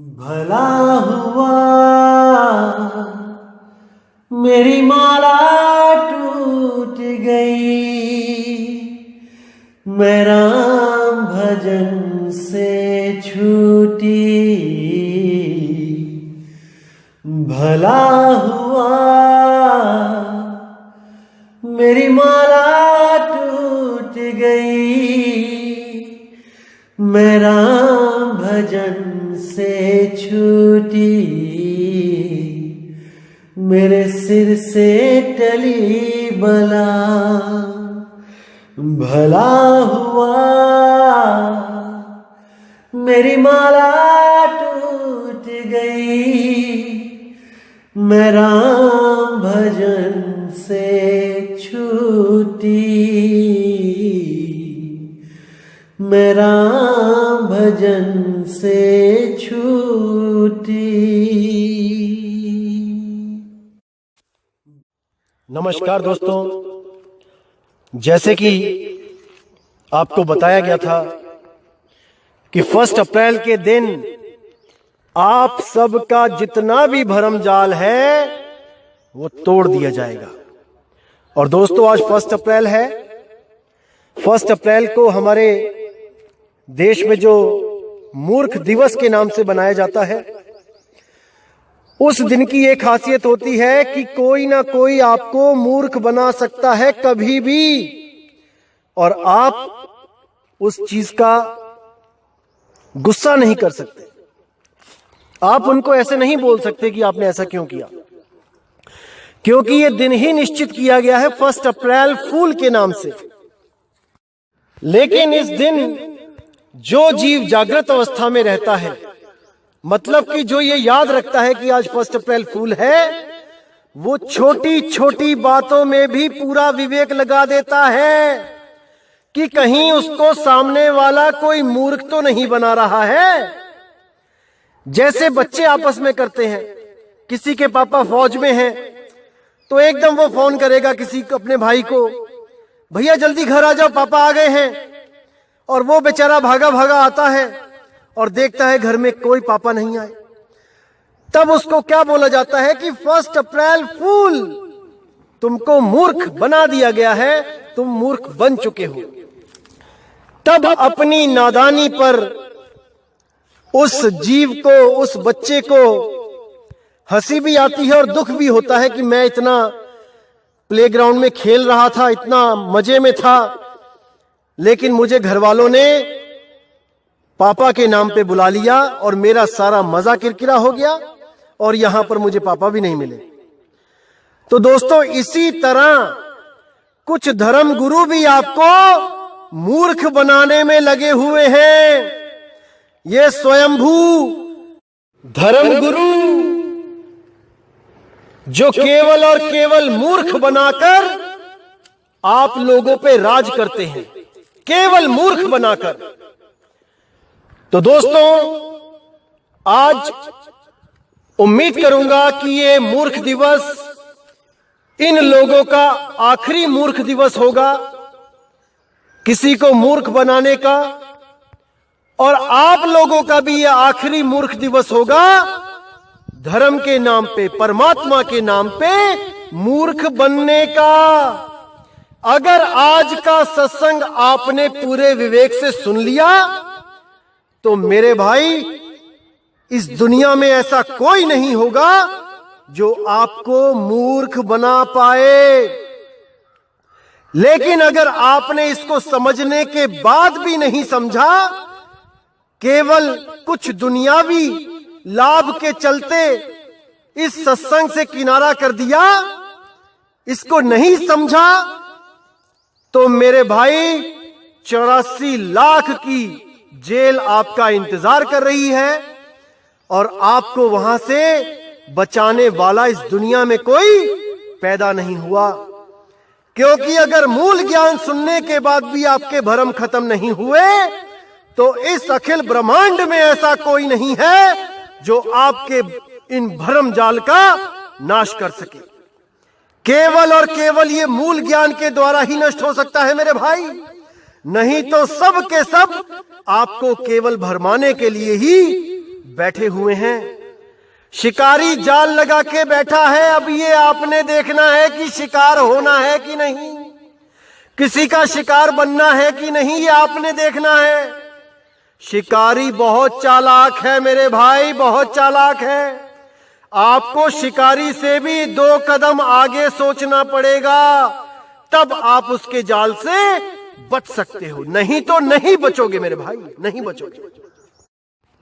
भला हुआ मेरी माला टूट गई, मैं राम भजन से छूटी। भला हुआ मेरी माला टूट गई, मैं राम भजन से छूटी। मेरे सिर से टली बला, भला हुआ मेरी माला टूट गई, मैं राम भजन से छूटी। मैं राम भजन से छूटी। नमस्कार दोस्तों, जैसे कि आपको बताया गया था कि 1 अप्रैल के दिन आप सबका जितना भी भरम जाल है वो तोड़ दिया जाएगा। और दोस्तों, आज 1 अप्रैल है। 1 अप्रैल को हमारे देश में जो मूर्ख दिवस के नाम से बनाया जाता है, उस दिन की एक खासियत होती है कि कोई ना कोई आपको मूर्ख बना सकता है कभी भी, और आप उस चीज का गुस्सा नहीं कर सकते। आप उनको ऐसे नहीं बोल सकते कि आपने ऐसा क्यों किया, क्योंकि ये दिन ही निश्चित किया गया है 1 अप्रैल फूल के नाम से। लेकिन इस दिन जो जीव जागृत अवस्था में रहता है, मतलब कि जो ये याद रखता है कि आज 1 अप्रैल फूल है, वो छोटी छोटी बातों में भी पूरा विवेक लगा देता है कि कहीं उसको सामने वाला कोई मूर्ख तो नहीं बना रहा है। जैसे बच्चे आपस में करते हैं, किसी के पापा फौज में हैं तो एकदम वो फोन करेगा किसी को, अपने भाई को, भैया जल्दी घर आ जाओ, पापा आ गए हैं। और वो बेचारा भागा भागा आता है और देखता है घर में कोई पापा नहीं आए। तब उसको क्या बोला जाता है कि 1 अप्रैल फूल, तुमको मूर्ख बना दिया गया है, तुम मूर्ख बन चुके हो। तब अपनी नादानी पर उस जीव को, उस बच्चे को हंसी भी आती है और दुख भी होता है कि मैं इतना प्लेग्राउंड में खेल रहा था, इतना मजे में था, लेकिन मुझे घर वालों ने पापा के नाम पे बुला लिया और मेरा सारा मजा किरकिरा हो गया और यहां पर मुझे पापा भी नहीं मिले। तो दोस्तों, इसी तरह कुछ धर्म गुरु भी आपको मूर्ख बनाने में लगे हुए हैं। ये स्वयंभू धर्म गुरु जो केवल और केवल मूर्ख बनाकर आप लोगों पे राज करते हैं, केवल मूर्ख बनाकर। तो दोस्तों, आज उम्मीद करूंगा कि ये मूर्ख दिवस इन लोगों का आखिरी मूर्ख दिवस होगा, किसी को मूर्ख बनाने का, और आप लोगों का भी ये आखिरी मूर्ख दिवस होगा धर्म के नाम पे, परमात्मा के नाम पे मूर्ख बनने का। अगर आज का सत्संग आपने पूरे विवेक से सुन लिया तो मेरे भाई, इस दुनिया में ऐसा कोई नहीं होगा जो आपको मूर्ख बना पाए। लेकिन अगर आपने इसको समझने के बाद भी नहीं समझा, केवल कुछ दुनियावी लाभ के चलते इस सत्संग से किनारा कर दिया, इसको नहीं समझा, तो मेरे भाई 84 लाख की जेल आपका इंतजार कर रही है और आपको वहां से बचाने वाला इस दुनिया में कोई पैदा नहीं हुआ। क्योंकि अगर मूल ज्ञान सुनने के बाद भी आपके भ्रम खत्म नहीं हुए, तो इस अखिल ब्रह्मांड में ऐसा कोई नहीं है जो आपके इन भ्रम जाल का नाश कर सके। केवल और केवल ये मूल ज्ञान के द्वारा ही नष्ट हो सकता है मेरे भाई। नहीं तो सब के सब आपको केवल भरमाने के लिए ही बैठे हुए हैं। शिकारी जाल लगा के बैठा है। अब ये आपने देखना है कि शिकार होना है कि नहीं, किसी का शिकार बनना है कि नहीं, ये आपने देखना है। शिकारी बहुत चालाक है मेरे भाई, बहुत चालाक है। आपको शिकारी से भी 2 कदम आगे सोचना पड़ेगा, तब आप उसके जाल से बच सकते हो, नहीं तो नहीं बचोगे मेरे भाई, नहीं बचोगे।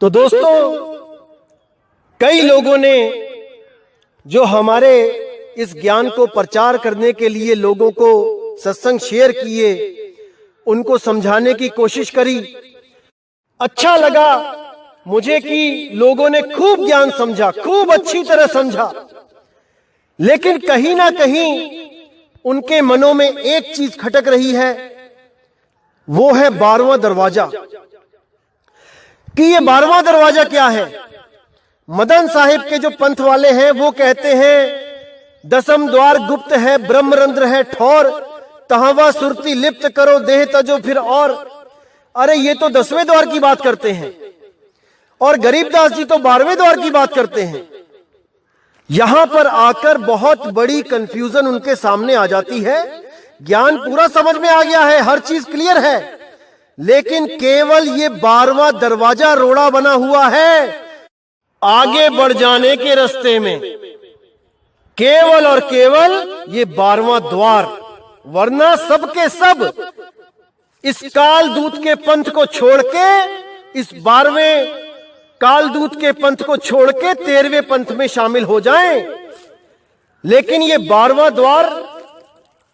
तो दोस्तों, कई लोगों ने जो हमारे इस ज्ञान को प्रचार करने के लिए लोगों को सत्संग शेयर किए, उनको समझाने की कोशिश करी। अच्छा लगा मुझे कि लोगों ने खूब ज्ञान समझा, खूब अच्छी तरह समझा, लेकिन कहीं ना कहीं उनके मनों में एक चीज खटक रही है, वो है 12वां दरवाजा। कि ये 12वां दरवाजा क्या है? मदन साहिब के जो पंथ वाले हैं वो कहते हैं 10वां द्वार गुप्त है, ब्रह्मरंध्र है ठौर, तहावा सुरती लिप्त करो देह तजो फिर और। अरे ये तो 10वें द्वार की बात करते हैं और गरीबदास जी तो 12वें द्वार की बात करते हैं। यहां पर आकर बहुत बड़ी कंफ्यूजन उनके सामने आ जाती है। ज्ञान पूरा समझ में आ गया है, हर चीज क्लियर है, लेकिन केवल ये 12वां दरवाजा रोड़ा बना हुआ है आगे बढ़ जाने के रास्ते में, केवल और केवल ये 12वां द्वार। वरना सबके सब इस कालदूत के पंथ को छोड़ के, इस 12वें कालदूत के पंथ को छोड़ के 13वें पंथ में शामिल हो जाएं, लेकिन ये 12वां द्वार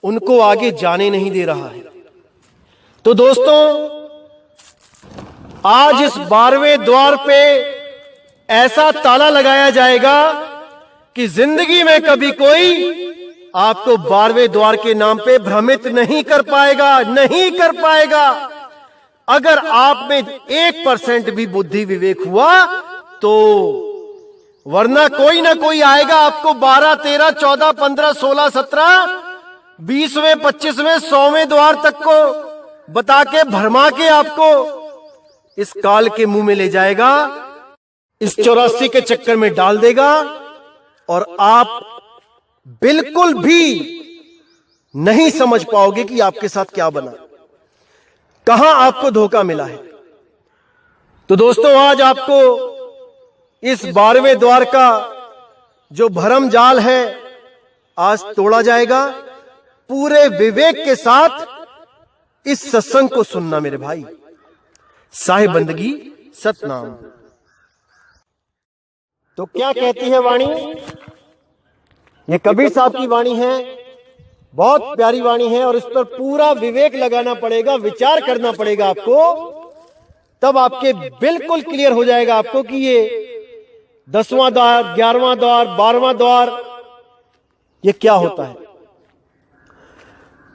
उनको आगे जाने नहीं दे रहा है। तो दोस्तों, आज इस 12वें द्वार पे ऐसा ताला लगाया जाएगा कि जिंदगी में कभी कोई आपको 12वें द्वार के नाम पे भ्रमित नहीं कर पाएगा, नहीं कर पाएगा। अगर आप में 1% भी बुद्धि विवेक हुआ तो, वरना कोई ना कोई आएगा आपको 12, 13, 14, 15, 16, 17, 20वें, 25वें, 100वें द्वार तक को बता के, भरमा के आपको इस काल के मुंह में ले जाएगा, इस 84 के चक्कर में डाल देगा और आप बिल्कुल भी नहीं समझ पाओगे कि आपके साथ क्या बना, कहां आपको धोखा मिला है। तो दोस्तों, आज आपको इस 12वें द्वार का जो भरम जाल है आज तोड़ा जाएगा। पूरे विवेक के साथ इस सत्संग को सुनना मेरे भाई। साहिब बंदगी सतनाम। तो क्या कहती है वाणी? ये कबीर साहब की वाणी है, बहुत प्यारी वाणी है, और इस पर पूरा विवेक लगाना पड़ेगा, विचार करना पड़ेगा आपको, तब आपके बिल्कुल क्लियर हो जाएगा आपको कि ये 10वां द्वार, 11वां द्वार, 12वां द्वार ये क्या होता है।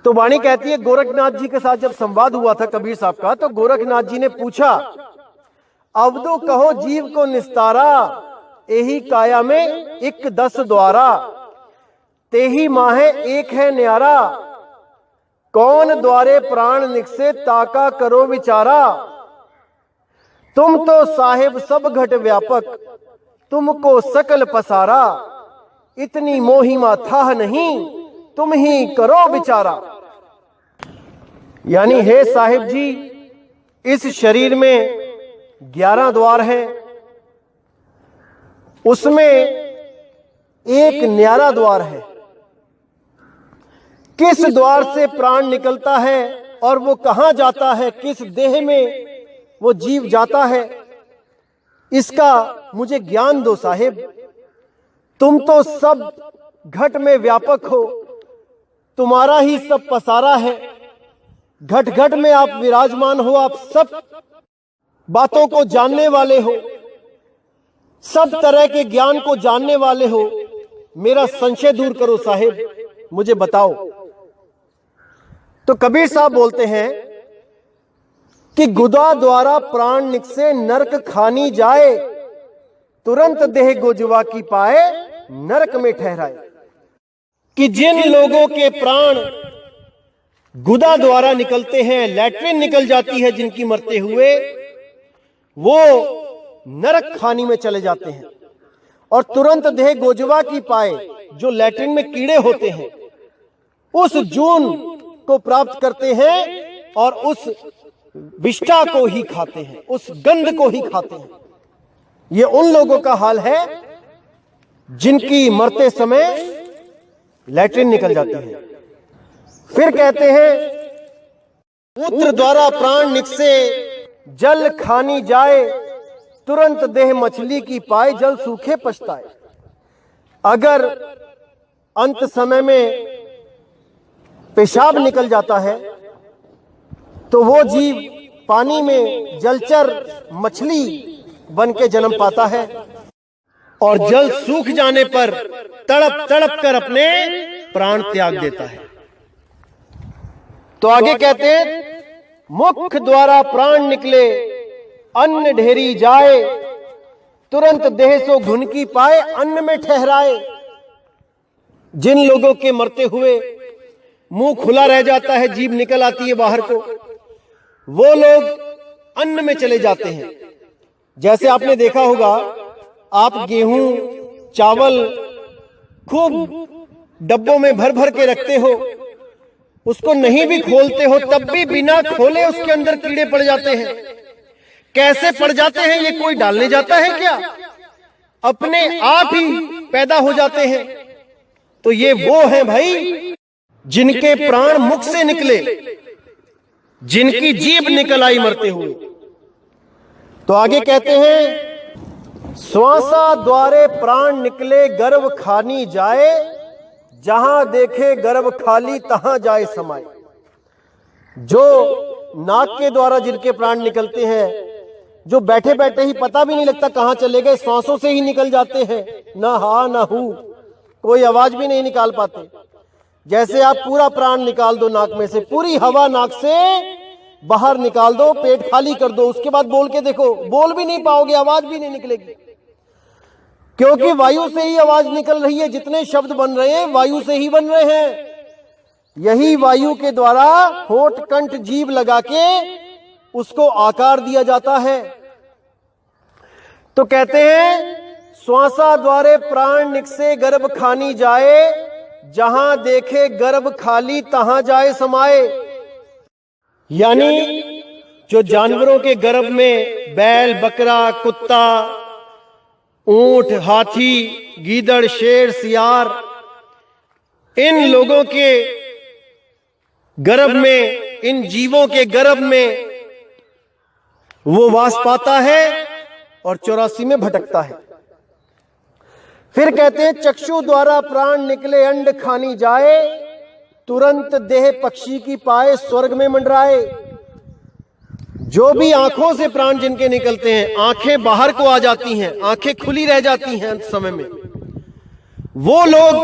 तो वाणी कहती है, गोरखनाथ जी के साथ जब संवाद हुआ था कबीर साहब का, तो गोरखनाथ जी ने पूछा, अवधो कहो जीव को निस्तारा, एही काया में एक 10 द्वारा, तेही माहे एक है न्यारा, कौन द्वारे प्राण निकसे ताका करो विचारा, तुम तो साहिब सब घट व्यापक, तुमको सकल पसारा, इतनी मोहिमा था नहीं, तुम ही करो विचारा। यानी हे साहिब जी, इस शरीर में 11 द्वार हैं, उसमें एक न्यारा द्वार है। किस द्वार से प्राण निकलता है और वो कहां जाता है, किस देह में वो जीव जाता है, इसका मुझे ज्ञान दो साहिब। तुम तो सब घट में व्यापक हो, तुम्हारा ही सब पसारा है, घट घट में आप विराजमान हो, आप सब बातों को जानने वाले हो, सब तरह के ज्ञान को जानने वाले हो। मेरा संशय दूर करो साहिब, मुझे बताओ। तो कबीर साहब बोलते हैं कि गुदा द्वारा प्राण निकसे नरक खानी जाए, तुरंत देह गोजवा की पाए नरक में ठहराए। कि जिन लोगों के प्राण गुदा द्वारा निकलते हैं, लैट्रिन निकल जाती है जिनकी मरते हुए, वो नरक खानी में चले जाते हैं और तुरंत देह गोजवा की पाए, जो लैट्रिन में कीड़े होते हैं, उस जून को प्राप्त करते हैं और उस विष्ठा को ही खाते हैं, उस गंध को ही खाते हैं। ये उन लोगों का हाल है जिनकी मरते समय लैट्रिन निकल जाती है। फिर कहते हैं, मूत्र द्वारा प्राण निकसे जल खानी जाए, तुरंत देह मछली की पाए, जल सूखे पछताए। अगर अंत समय में पेशाब निकल जाता है तो वो जीव पानी में जलचर मछली बन के जन्म पाता है और जल सूख जाने पर तड़प तड़प कर अपने प्राण त्याग देता है। तो आगे कहते हैं, मुख द्वारा प्राण निकले अन्न ढेरी जाए, तुरंत देह सो घुन की पाए, अन्न में ठहराए। जिन लोगों के मरते हुए मुंह खुला रह जाता है, जीभ निकल आती है बाहर को, वो लोग अन्न में चले जाते हैं। जैसे आपने देखा होगा, आप गेहूं चावल खूब डब्बों में भर भर के रखते हो, उसको नहीं भी खोलते हो तब भी बिना खोले उसके अंदर कीड़े पड़ जाते हैं। कैसे पड़ जाते हैं? ये कोई डालने जाता है क्या? अपने आप ही पैदा हो जाते हैं। तो ये वो हैं भाई जिनके प्राण मुख से निकले, जिनकी जीभ निकल आई मरते हुए। तो आगे कहते हैं, श्वासा द्वारे प्राण निकले गर्भ खानी जाए, जहां देखे गर्भ खाली तहां जाए समाए। जो नाक के द्वारा जिनके प्राण निकलते हैं, जो बैठे बैठे ही पता भी नहीं लगता कहां चले गए, श्वासों से ही निकल जाते हैं, ना हा ना हू, कोई आवाज भी नहीं निकाल पाते। जैसे आप पूरा प्राण निकाल दो नाक में से, पूरी हवा नाक से बाहर निकाल दो, पेट खाली कर दो, उसके बाद बोल के देखो, बोल भी नहीं पाओगे, आवाज भी नहीं निकलेगी, क्योंकि वायु से ही आवाज निकल रही है। जितने शब्द बन रहे हैं वायु से ही बन रहे हैं। यही वायु के द्वारा होठ कंठ जीभ लगा के उसको आकार दिया जाता है। तो कहते हैं, श्वासा द्वारे प्राण निकसे गर्भ खानी जाए, जहां देखे गर्भ खाली तहां जाए समाए। यानी जो जानवरों के गर्भ में बैल, बकरा, कुत्ता, ऊंट, हाथी, गीदड़, शेर, सियार, इन लोगों के गर्भ में, इन जीवों के गर्भ में वो वास पाता है और 84 में भटकता है। फिर कहते हैं, चक्षु द्वारा प्राण निकले अंड खानी जाए, तुरंत देह पक्षी की पाए स्वर्ग में मंडराए। जो भी आंखों से प्राण जिनके निकलते हैं, आंखें बाहर को आ जाती हैं, आंखें खुली रह जाती हैं अंत समय में, वो लोग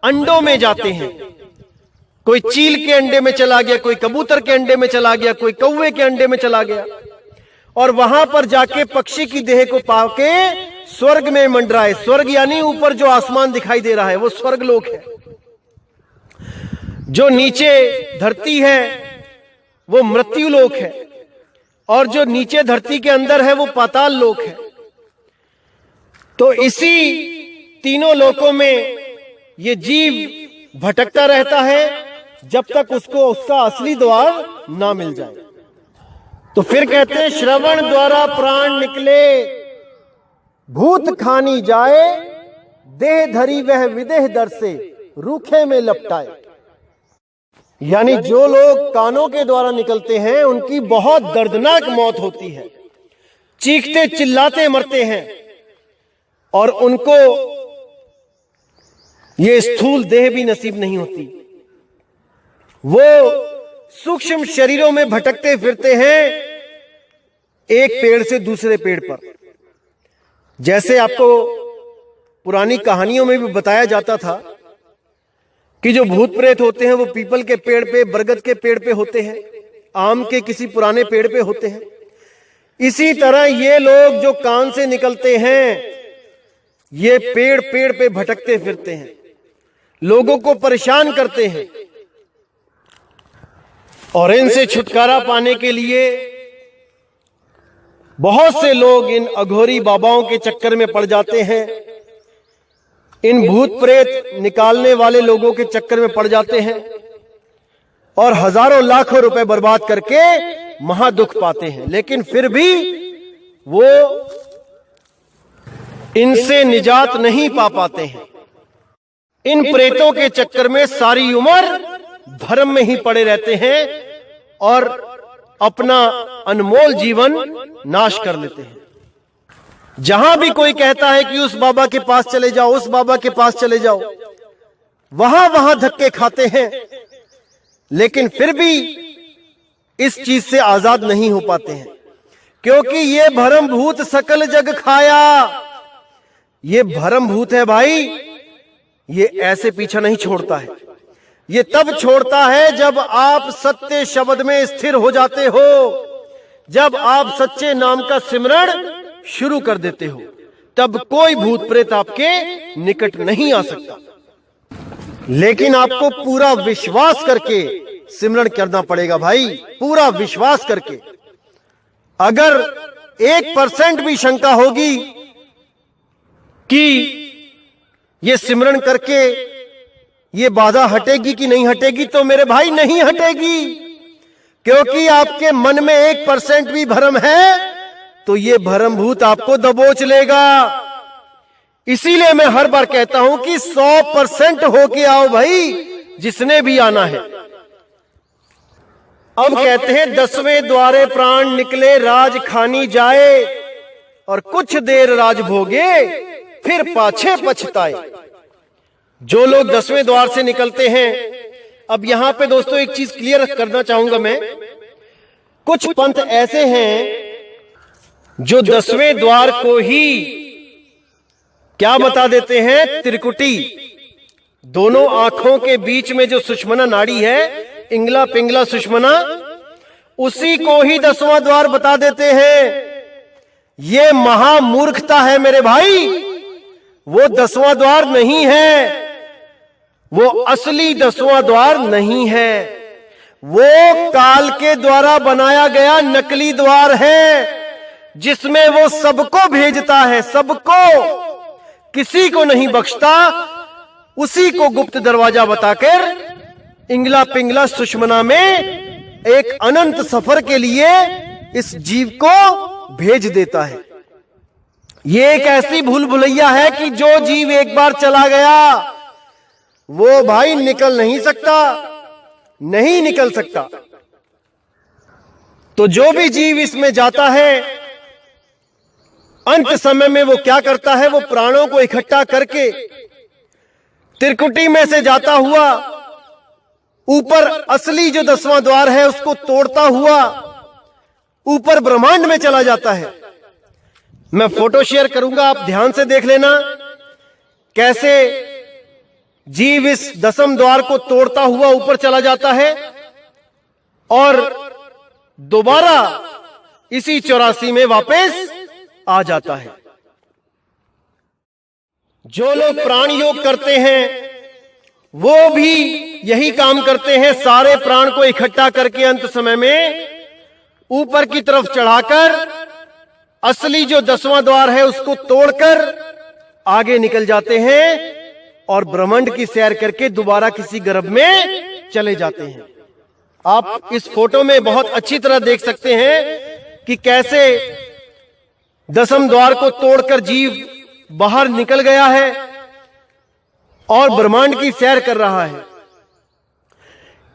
अंडों में जाते हैं। कोई चील के अंडे में चला गया, कोई कबूतर के अंडे में चला गया, कोई कौवे के अंडे में चला गया, और वहां पर जाके पक्षी की देह को पाके स्वर्ग में मंडराए। स्वर्ग यानी ऊपर जो आसमान दिखाई दे रहा है वो स्वर्ग लोक है। जो नीचे धरती है वो मृत्यु लोक है, और जो नीचे धरती के अंदर है वो पाताल लोक है। तो इसी तीनों लोकों में ये जीव भटकता रहता है जब तक उसको उसका असली द्वार ना मिल जाए। तो फिर कहते हैं, श्रवण द्वारा प्राण निकले भूत खानी जाए, देह धरी वह विदेह दर से रूखे में लपटाए। यानी जो लोग कानों के द्वारा निकलते हैं उनकी बहुत दर्दनाक मौत होती है, चीखते चिल्लाते मरते हैं, और उनको ये स्थूल देह भी नसीब नहीं होती। वो सूक्ष्म शरीरों में भटकते फिरते हैं एक पेड़ से दूसरे पेड़ पर। जैसे आपको पुरानी कहानियों में भी बताया जाता था कि जो भूत प्रेत होते हैं वो पीपल के पेड़ पे, बरगद के पेड़ पे होते हैं, आम के किसी पुराने पेड़ पे होते हैं। इसी तरह ये लोग जो कान से निकलते हैं, ये पेड़ पेड़ पे भटकते फिरते हैं, लोगों को परेशान करते हैं, और इनसे छुटकारा पाने के लिए बहुत से लोग इन अघोरी बाबाओं के चक्कर में पड़ जाते हैं, इन भूत प्रेत निकालने वाले लोगों के चक्कर में पड़ जाते हैं और हजारों लाखों रुपए बर्बाद करके महादुख पाते हैं, लेकिन फिर भी वो इनसे निजात नहीं पा पाते हैं। इन प्रेतों के चक्कर में सारी उम्र भ्रम में ही पड़े रहते हैं और अपना अनमोल जीवन नाश कर लेते हैं। जहां भी कोई कहता है कि उस बाबा के पास चले जाओ, उस बाबा के पास चले जाओ, वहां वहां धक्के खाते हैं, लेकिन फिर भी इस चीज से आजाद नहीं हो पाते हैं, क्योंकि ये भरम भूत सकल जग खाया। ये भरम भूत है भाई, ये ऐसे पीछा नहीं छोड़ता है। ये तब छोड़ता है जब आप सत्य शब्द में स्थिर हो जाते हो, जब आप सच्चे नाम का सिमरण शुरू कर देते हो, तब कोई भूत प्रेत आपके निकट नहीं आ सकता। लेकिन आपको पूरा विश्वास करके सिमरण करना पड़ेगा भाई, पूरा विश्वास करके। अगर 1% भी शंका होगी कि ये सिमरण करके ये बाधा हटेगी कि नहीं हटेगी, तो मेरे भाई नहीं हटेगी, क्योंकि आपके मन में 1% भी भ्रम है तो ये भ्रम भूत आपको दबोच लेगा। इसीलिए मैं हर बार कहता हूं कि 100% होके आओ भाई, जिसने भी आना है। अब कहते हैं 10वें द्वारे प्राण निकले राज खानी जाए, और कुछ देर राज भोगे फिर पाछे पछताए। जो लोग 10वें द्वार से निकलते हैं, अब यहां पे दोस्तों एक चीज क्लियर करना चाहूंगा मैं, कुछ पंथ ऐसे हैं जो 10वें द्वार को ही क्या बता देते हैं, त्रिकुटी, दोनों आंखों के बीच में जो सुषमना नाड़ी है, इंगला पिंगला सुषमना, उसी को ही 10वां द्वार बता देते हैं। ये महामूर्खता है मेरे भाई, वो 10वां द्वार नहीं है, वो असली 10वां द्वार नहीं है, वो काल के द्वारा बनाया गया नकली द्वार है, जिसमें वो सबको भेजता है, सबको, किसी को नहीं बख्शता। उसी को गुप्त दरवाजा बताकर इंगला पिंगला सुषमना में एक अनंत सफर के लिए इस जीव को भेज देता है। ये एक ऐसी भूल भुलैया है कि जो जीव एक बार चला गया वो भाई निकल नहीं सकता, नहीं निकल सकता। तो जो भी जीव इसमें जाता है, अंत समय में वो क्या करता है, वो प्राणों को इकट्ठा करके त्रिकुटी में से जाता हुआ ऊपर असली जो 10वां द्वार है उसको तोड़ता हुआ ऊपर ब्रह्मांड में चला जाता है। मैं फोटो शेयर करूंगा, आप ध्यान से देख लेना कैसे जीव इस 10वें द्वार को तोड़ता हुआ ऊपर चला जाता है और दोबारा इसी 84 में वापस आ जाता है। जो लोग प्राण योग करते हैं वो भी यही काम करते हैं, सारे प्राण को इकट्ठा करके अंत समय में ऊपर की तरफ चढ़ाकर असली जो 10वां द्वार है उसको तोड़कर आगे निकल जाते हैं और ब्रह्मांड की सैर करके दोबारा किसी गर्भ में चले जाते हैं। आप इस फोटो में बहुत अच्छी तरह देख सकते हैं कि कैसे 10वें द्वार को तोड़कर जीव बाहर निकल गया है और ब्रह्मांड की सैर कर रहा है।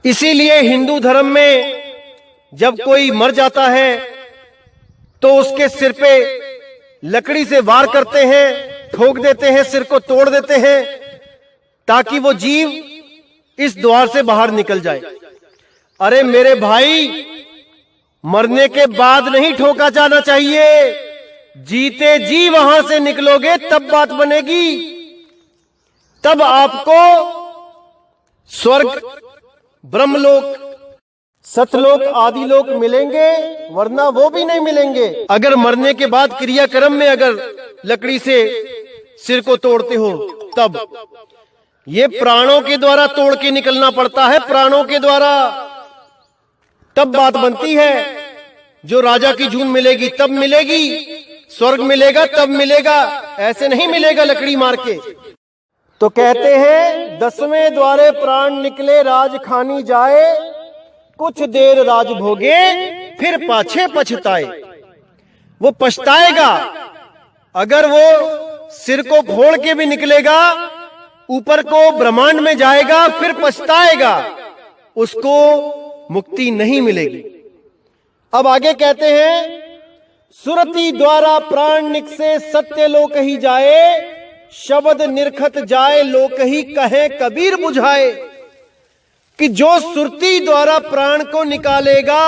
इसीलिए हिंदू धर्म में जब कोई मर जाता है तो उसके सिर पे लकड़ी से वार करते हैं, ठोक देते हैं, सिर को तोड़ देते हैं ताकि वो जीव इस द्वार से बाहर निकल जाए। अरे मेरे भाई, मरने के बाद नहीं ठोका जाना चाहिए, जीते जी वहां से निकलोगे तब बात बनेगी, तब आपको स्वर्ग, ब्रह्मलोक, सतलोक आदि लोक मिलेंगे, वरना वो भी नहीं मिलेंगे। अगर मरने के बाद क्रियाक्रम में अगर लकड़ी से सिर को तोड़ते हो तब ये प्राणों के द्वारा तोड़ के निकलना पड़ता है, प्राणों के द्वारा, तब बात बनती है। जो राजा की जून मिलेगी तब मिलेगी, स्वर्ग मिलेगा तब मिलेगा, ऐसे नहीं मिलेगा लकड़ी मार के। तो कहते हैं 10वें द्वारे प्राण निकले राज खानी जाए, कुछ देर राज भोगे फिर पाछे पछताए। वो पछताएगा, अगर वो सिर को फोड़ के भी निकलेगा, ऊपर को ब्रह्मांड में जाएगा, फिर पछताएगा, उसको मुक्ति नहीं मिलेगी। अब आगे कहते हैं सुरति द्वारा प्राण निकसे सत्य लोक ही जाए, शब्द निरखत जाए लोक ही कहे कबीर बुझाए। कि जो सुरती द्वारा प्राण को निकालेगा,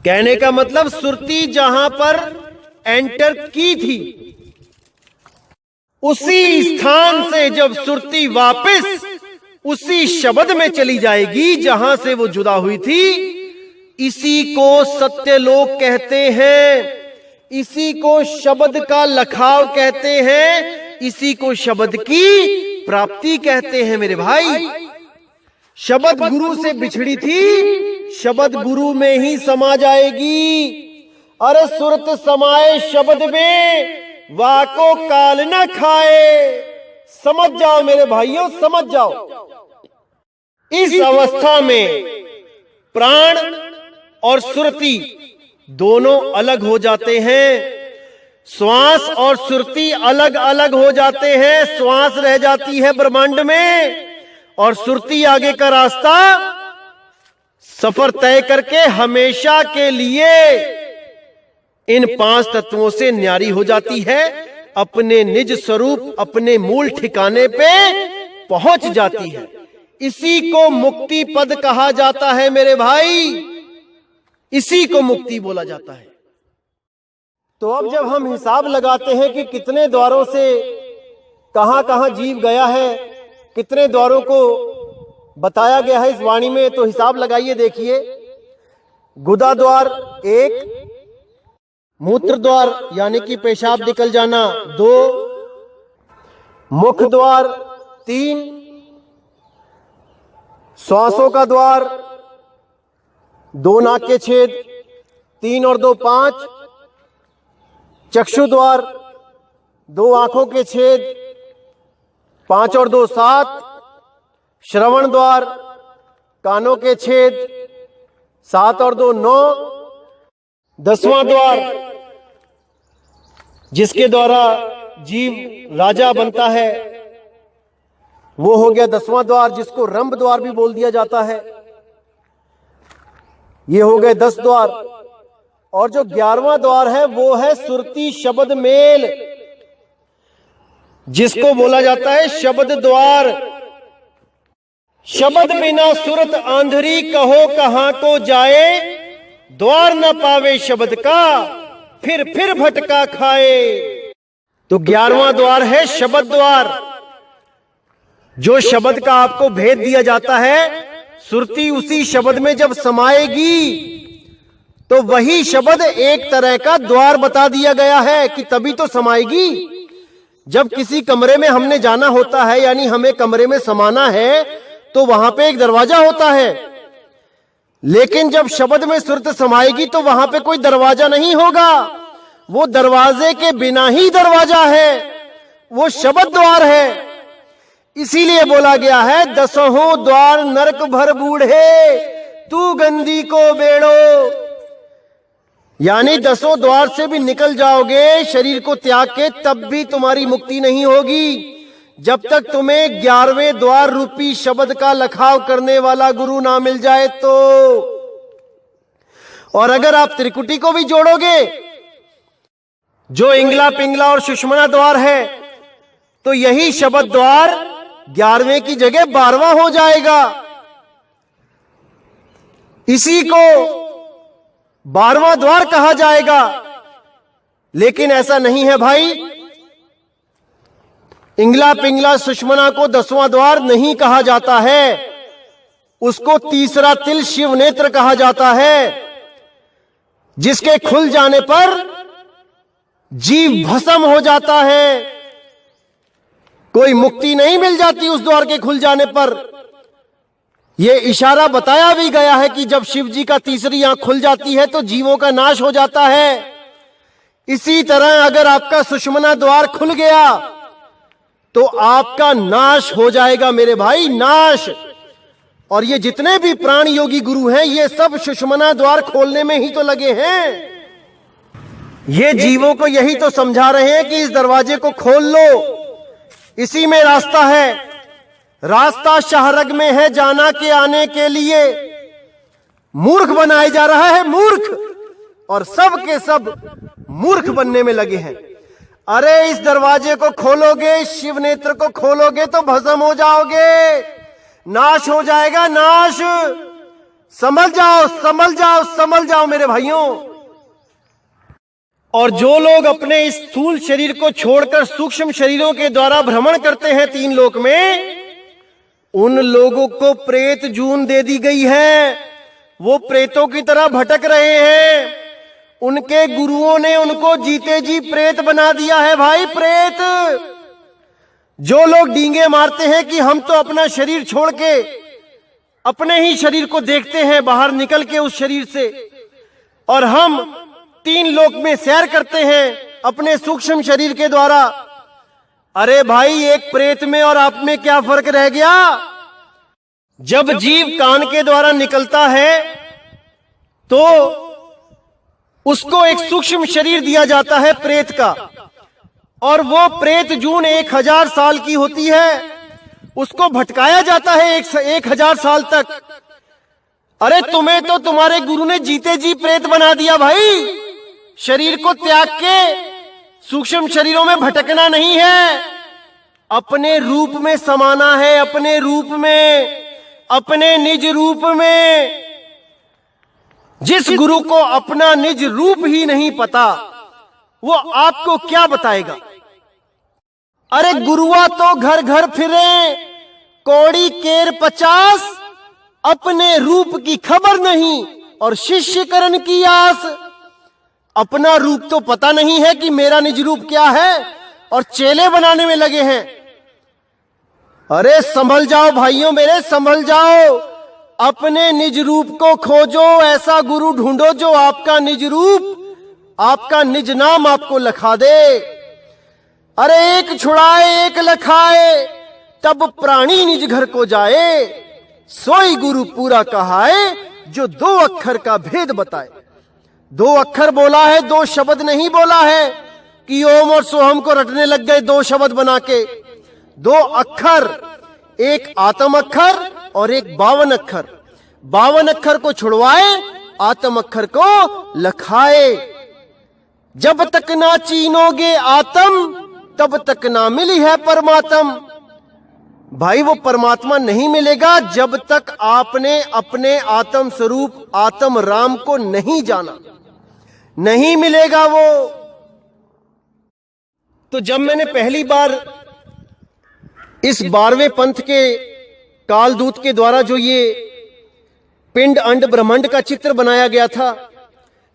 कहने का मतलब सुरती जहां पर एंटर की थी, उसी स्थान से जब सुरती वापस उसी शब्द में चली जाएगी जहां से वो जुदा हुई थी, इसी को सत्यलोक कहते हैं, इसी को शब्द का लखाव कहते हैं, इसी को शब्द की प्राप्ति कहते हैं। मेरे भाई, शब्द गुरु से बिछड़ी थी, शब्द गुरु में ही समा जाएगी। अरे सुरत समाए शब्द में, वाको काल न खाए। समझ जाओ मेरे भाइयों, समझ जाओ। इस अवस्था में प्राण और सुरति दोनों अलग हो जाते हैं। श्वास और सुरति अलग अलग हो जाते हैं। श्वास रह जाती है ब्रह्मांड में और सुरति आगे का रास्ता सफर तय करके हमेशा के लिए इन 5 तत्वों से न्यारी हो जाती है, अपने निज स्वरूप, अपने मूल ठिकाने पे पहुंच जाती है। इसी को मुक्ति पद कहा जाता है मेरे भाई, इसी को मुक्ति बोला जाता है। तो अब जब हम हिसाब लगाते हैं कि कितने द्वारों से कहां कहां जीव गया है, कितने द्वारों को बताया गया है इस वाणी में, तो हिसाब लगाइए। देखिए, गुदा द्वार 1, मूत्र द्वार यानी कि पेशाब निकल जाना 2, मुख द्वार 3, श्वासों का द्वार 2 नाक के छेद 3 और 2 5, चक्षु द्वार 2 आंखों के छेद 5 और 2 7, श्रवण द्वार कानों के छेद 7 और 2 9, 10वां द्वार जिसके द्वारा जीव राजा बनता है वो हो गया 10वां द्वार, जिसको रंभ द्वार भी बोल दिया जाता है। ये हो गए 10 द्वार। और जो 11वां द्वार है वो है सुरती शब्द मेल, जिसको बोला जाता है शब्द द्वार। शब्द बिना सुरत आंधरी कहो कहां को जाए, द्वार न पावे शब्द का फिर भटका खाए। तो 11वां द्वार है शब्द द्वार। जो शब्द का आपको भेद दिया जाता है, सुरती उसी शब्द में जब समाएगी तो वही शब्द एक तरह का द्वार बता दिया गया है कि तभी तो समाएगी। जब किसी कमरे में हमने जाना होता है, यानी हमें कमरे में समाना है, तो वहां पे एक दरवाजा होता है। लेकिन जब शब्द में सुरत समाएगी तो वहां पे कोई दरवाजा नहीं होगा, वो दरवाजे के बिना ही दरवाजा है, वो शब्द द्वार है। इसीलिए बोला गया है 10हों द्वार नरक भर बूढ़े, तू गंदी को बेड़ो। यानी 10 द्वार से भी निकल जाओगे शरीर को त्याग के, तब भी तुम्हारी मुक्ति नहीं होगी जब तक तुम्हें 11वें द्वार रूपी शब्द का लखाव करने वाला गुरु ना मिल जाए तो। और अगर आप त्रिकुटी को भी जोड़ोगे, जो इंगला पिंगला और सुषमना द्वार है, तो यही शब्द द्वार 11वें की जगह 12वां हो जाएगा। इसी को 12वां द्वार कहा जाएगा। लेकिन ऐसा नहीं है भाई, इंगला पिंगला सुषमना को 10वां द्वार नहीं कहा जाता है, उसको तीसरा तिल शिव नेत्र कहा जाता है, जिसके खुल जाने पर जीव भस्म हो जाता है। कोई मुक्ति नहीं मिल जाती उस द्वार के खुल जाने पर। ये इशारा बताया भी गया है कि जब शिव जी का तीसरी आंख खुल जाती है तो जीवों का नाश हो जाता है। इसी तरह अगर आपका सुषुम्ना द्वार खुल गया तो आपका नाश हो जाएगा मेरे भाई, नाश। और ये जितने भी प्राण योगी गुरु हैं ये सब सुषुम्ना द्वार खोलने में ही तो लगे हैं। ये जीवों को यही तो समझा रहे हैं कि इस दरवाजे को खोल लो, इसी में रास्ता है। रास्ता शाहरग में है जाना के आने के लिए। मूर्ख बनाया जा रहा है, मूर्ख, और सब के सब मूर्ख बनने में लगे हैं। अरे इस दरवाजे को खोलोगे, शिव नेत्र को खोलोगे तो भस्म हो जाओगे, नाश हो जाएगा, नाश। समझ जाओ, समझ जाओ, समझ जाओ मेरे भाइयों। और जो लोग अपने इस स्थूल शरीर को छोड़कर सूक्ष्म शरीरों के द्वारा भ्रमण करते हैं तीन लोक में, उन लोगों को प्रेत जून दे दी गई है। वो प्रेतों की तरह भटक रहे हैं। उनके गुरुओं ने उनको जीते जी प्रेत बना दिया है भाई, प्रेत। जो लोग डींगे मारते हैं कि हम तो अपना शरीर छोड़ के अपने ही शरीर को देखते हैं बाहर निकल के उस शरीर से, और हम तीन लोक में सैर करते हैं अपने सूक्ष्म शरीर के द्वारा। अरे भाई, एक प्रेत में और आप में क्या फर्क रह गया? जब जीव कान के द्वारा निकलता है तो उसको एक सूक्ष्म शरीर दिया जाता है प्रेत का, और वो प्रेत जून 1000 साल की होती है। उसको भटकाया जाता है 1000 साल तक। अरे तुम्हें तो तुम्हारे गुरु ने जीते जी प्रेत बना दिया भाई। शरीर को त्याग के सूक्ष्म शरीरों में भटकना नहीं है, अपने रूप में समाना है, अपने रूप में, अपने निज रूप में। जिस गुरु को अपना निज रूप ही नहीं पता वो आपको क्या बताएगा? अरे गुरुआ तो घर घर फिरे, कौड़ी केर 50, अपने रूप की खबर नहीं और शिष्य करण की आस। अपना रूप तो पता नहीं है कि मेरा निज रूप क्या है, और चेले बनाने में लगे हैं। अरे संभल जाओ भाइयों मेरे, संभल जाओ। अपने निज रूप को खोजो, ऐसा गुरु ढूंढो जो आपका निज रूप, आपका निज नाम आपको लखा दे। अरे एक छुड़ाए एक लखाए, तब प्राणी निज घर को जाए। सोई गुरु पूरा कहाए, जो 2 अक्षर का भेद बताए। 2 अक्षर बोला है, 2 शब्द नहीं बोला है कि ओम और सोहम को रटने लग गए 2 शब्द बना के। 2 अक्षर, एक आत्म अक्षर और एक 52 अक्षर। 52 अक्षर को छुड़वाए, आत्म अक्षर को लखाए। जब तक ना चीनोगे आत्म, तब तक ना मिली है परमात्म। भाई वो परमात्मा नहीं मिलेगा जब तक आपने अपने आत्म स्वरूप आत्म राम को नहीं जाना, नहीं मिलेगा वो। तो जब मैंने पहली बार इस 12वें पंथ के कालदूत के द्वारा जो ये पिंड अंड ब्रह्मांड का चित्र बनाया गया था,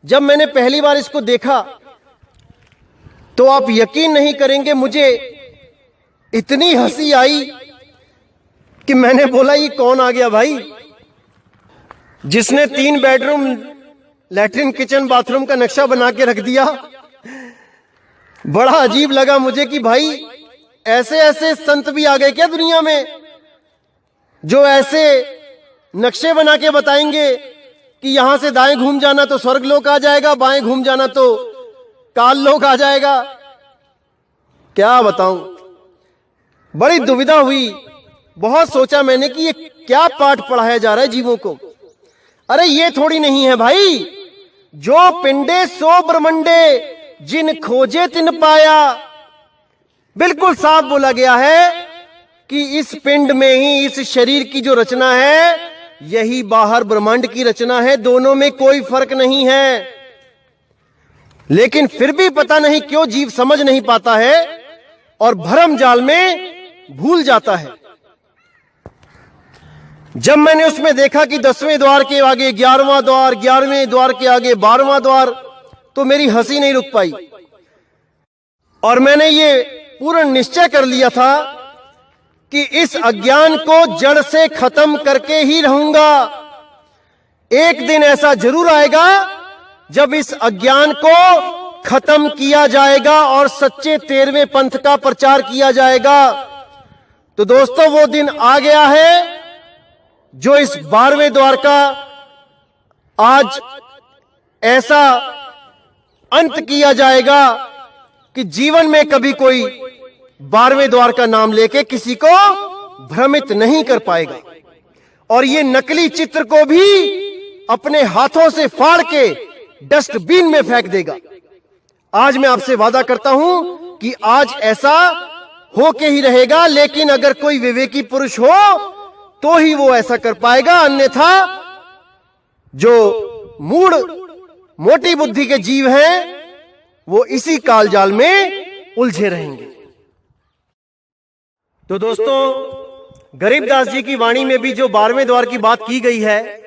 जब मैंने पहली बार इसको देखा तो आप यकीन नहीं करेंगे, मुझे इतनी हंसी आई कि मैंने बोला ये कौन आ गया भाई, जिसने 3 बेडरूम, लैट्रिन, किचन, बाथरूम का नक्शा बना के रख दिया। बड़ा अजीब लगा मुझे कि भाई ऐसे ऐसे संत भी आ गए क्या दुनिया में, जो ऐसे नक्शे बना के बताएंगे कि यहां से दाएं घूम जाना तो स्वर्ग लोक आ जाएगा, बाएं घूम जाना तो काल लोक आ जाएगा। क्या बताऊं, बड़ी दुविधा हुई। बहुत सोचा मैंने कि ये क्या पाठ पढ़ाया जा रहा है जीवों को। अरे ये थोड़ी नहीं है भाई, जो पिंडे सो ब्रह्मंडे, जिन खोजे तिन पाया। बिल्कुल साफ बोला गया है कि इस पिंड में ही, इस शरीर की जो रचना है, यही बाहर ब्रह्मांड की रचना है। दोनों में कोई फर्क नहीं है। लेकिन फिर भी पता नहीं क्यों जीव समझ नहीं पाता है और भरम जाल में भूल जाता है। जब मैंने उसमें देखा कि 10वें द्वार के आगे 11वां द्वार, 11वें द्वार के आगे 12वां द्वार, तो मेरी हंसी नहीं रुक पाई और मैंने ये पूर्ण निश्चय कर लिया था कि इस अज्ञान को जड़ से खत्म करके ही रहूंगा। एक दिन ऐसा जरूर आएगा जब इस अज्ञान को खत्म किया जाएगा और सच्चे 13वें पंथ का प्रचार किया जाएगा। तो दोस्तों, वो दिन आ गया है जो इस 12वें द्वार का आज ऐसा अंत किया जाएगा कि जीवन में कभी कोई 12वें द्वार का नाम लेके किसी को भ्रमित नहीं कर पाएगा और ये नकली चित्र को भी अपने हाथों से फाड़ के डस्टबिन में फेंक देगा। आज मैं आपसे वादा करता हूं कि आज ऐसा होके ही रहेगा, लेकिन अगर कोई विवेकी पुरुष हो तो ही वो ऐसा कर पाएगा, अन्यथा जो मूढ़ मोटी बुद्धि के जीव हैं वो इसी कालजाल में उलझे रहेंगे। तो दोस्तों, गरीबदास जी की वाणी में भी जो 12वें द्वार की बात की गई है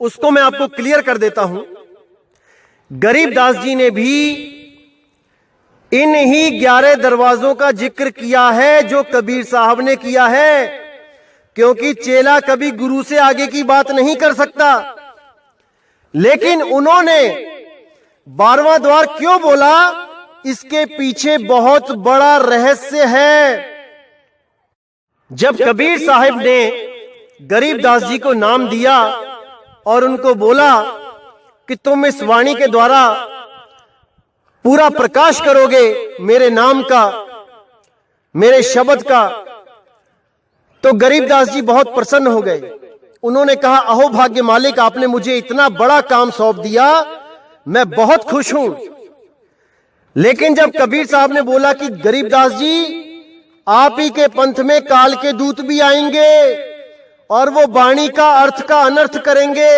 उसको मैं आपको क्लियर कर देता हूं। गरीबदास जी ने भी इन ही 11 दरवाजों का जिक्र किया है जो कबीर साहब ने किया है, क्योंकि चेला कभी गुरु से आगे की बात नहीं कर सकता। लेकिन उन्होंने 12वां द्वार क्यों बोला, इसके पीछे बहुत बड़ा रहस्य है। जब कबीर साहब ने गरीबदास जी को नाम दिया और उनको बोला कि तुम इस वाणी के द्वारा पूरा प्रकाश करोगे मेरे नाम का, मेरे शब्द का, तो गरीबदास जी बहुत प्रसन्न हो गए। उन्होंने कहा, अहो भाग्य मालिक, आपने मुझे इतना बड़ा काम सौंप दिया, मैं बहुत खुश हूं। लेकिन जब कबीर साहब ने बोला कि गरीबदास जी, आप ही के पंथ में काल के दूत भी आएंगे और वो वाणी का अर्थ का अनर्थ करेंगे,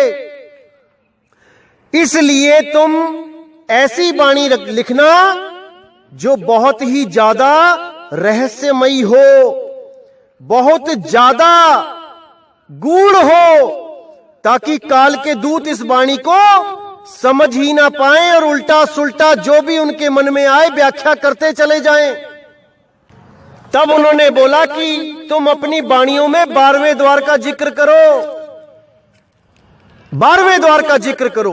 इसलिए तुम ऐसी वाणी लिखना जो बहुत ही ज्यादा रहस्यमयी हो, बहुत ज्यादा गूढ़ हो, ताकि काल के दूत इस वाणी को समझ ही ना पाएं और उल्टा सुल्टा जो भी उनके मन में आए व्याख्या करते चले जाएं। तब उन्होंने बोला कि तुम अपनी वाणियों में 12वें द्वार का जिक्र करो, 12वें द्वार का जिक्र करो।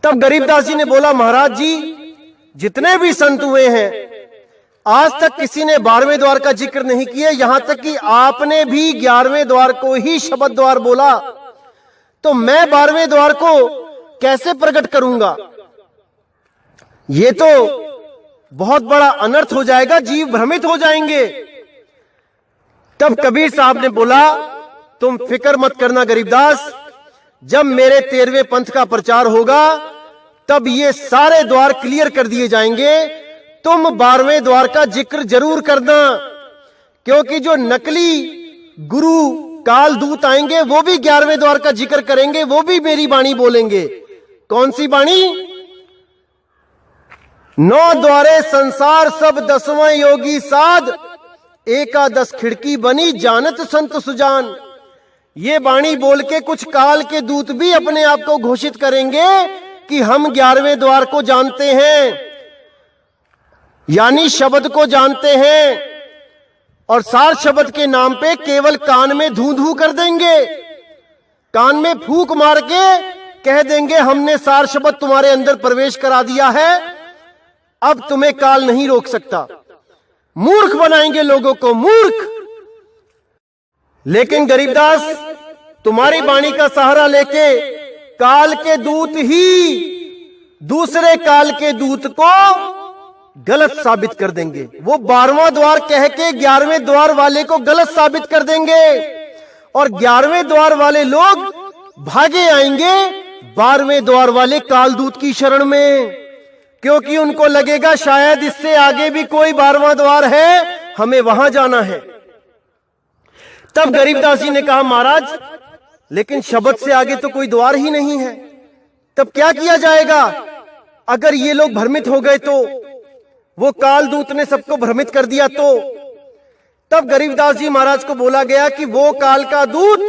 तब गरीबदास जी ने बोला, महाराज जी, जितने भी संत हुए हैं आज तक किसी ने 12वें द्वार का जिक्र नहीं किया, यहां तक कि आपने भी 11वें द्वार को ही शब्द द्वार बोला, तो मैं 12वें द्वार को कैसे प्रकट करूंगा? ये तो बहुत बड़ा अनर्थ हो जाएगा, जीव भ्रमित हो जाएंगे। तब कबीर साहब ने बोला, तुम फिक्र मत करना गरीबदास, जब मेरे 13वें पंथ का प्रचार होगा तब ये सारे द्वार क्लियर कर दिए जाएंगे। तुम 12वें द्वार का जिक्र जरूर करना, क्योंकि जो नकली गुरु काल दूत आएंगे वो भी 11वें द्वार का जिक्र करेंगे, वो भी मेरी वाणी बोलेंगे। कौन सी वाणी? 9 द्वारे संसार सब 10वां योगी साध, एकादश खिड़की बनी जानत संत सुजान। ये वाणी बोल के कुछ काल के दूत भी अपने आप को घोषित करेंगे कि हम 11वें द्वार को जानते हैं, यानी शब्द को जानते हैं, और सार शब्द के नाम पे केवल कान में धू धू कर देंगे, कान में फूंक मार के कह देंगे हमने सार शब्द तुम्हारे अंदर प्रवेश करा दिया है, अब तुम्हें काल नहीं रोक सकता। मूर्ख बनाएंगे लोगों को, मूर्ख। लेकिन गरीबदास, तुम्हारी वाणी का सहारा लेके काल के दूत ही दूसरे काल के दूत को गलत साबित कर देंगे। वो 12वां द्वार कह के 11वें द्वार वाले को गलत साबित कर देंगे, और 11वें द्वार वाले लोग भागे आएंगे 12वें द्वार वाले कालदूत की शरण में, क्योंकि उनको लगेगा शायद इससे आगे भी कोई 12वां द्वार है, हमें वहां जाना है। तब गरीबदास जी ने कहा, महाराज, लेकिन शब्द से आगे तो कोई द्वार ही नहीं है, तब क्या किया जाएगा? अगर ये लोग भ्रमित हो गए तो, वो कालदूत ने सबको भ्रमित कर दिया तो। तब गरीबदास जी महाराज को बोला गया कि वो काल का दूत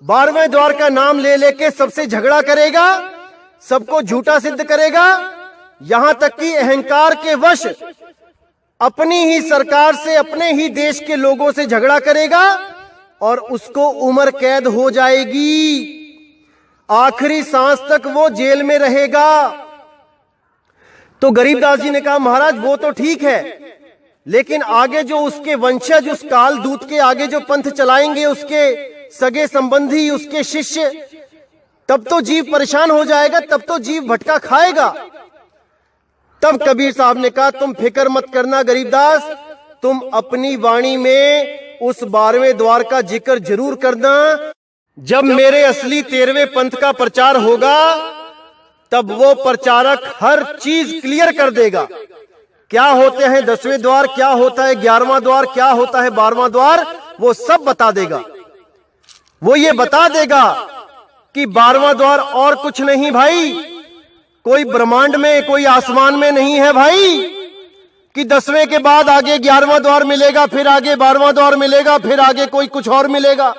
12वें द्वार का नाम ले लेके सबसे झगड़ा करेगा, सबको झूठा सिद्ध करेगा, यहां तक कि अहंकार के वश अपनी ही सरकार से, अपने ही देश के लोगों से झगड़ा करेगा और उसको उम्र कैद हो जाएगी। आखिरी सांस तक वो जेल में रहेगा। तो गरीबदास जी ने कहा, महाराज वो तो ठीक है, लेकिन आगे जो उसके वंशज, उस काल दूत के आगे जो पंथ चलाएंगे, उसके सगे संबंधी, उसके शिष्य, तब तो जीव परेशान हो जाएगा, तब तो जीव भटका खाएगा। तब कबीर साहब ने कहा, तुम फिक्र मत करना गरीबदास, तुम अपनी वाणी में उस 12वें द्वार का जिक्र जरूर करना। जब मेरे असली 13वें पंथ का प्रचार होगा, तब वो प्रचारक हर चीज क्लियर कर देगा। क्या होते हैं 10वें द्वार, क्या होता है 11वां द्वार, क्या होता है 12वां द्वार, वो सब बता देगा। वो ये बता देगा कि 12वां द्वार और कुछ नहीं भाई, कोई ब्रह्मांड में, कोई आसमान में नहीं है भाई, कि 10वें के बाद आगे 11वां द्वार मिलेगा, फिर आगे 12वां द्वार मिलेगा, फिर आगे कोई कुछ और मिलेगा।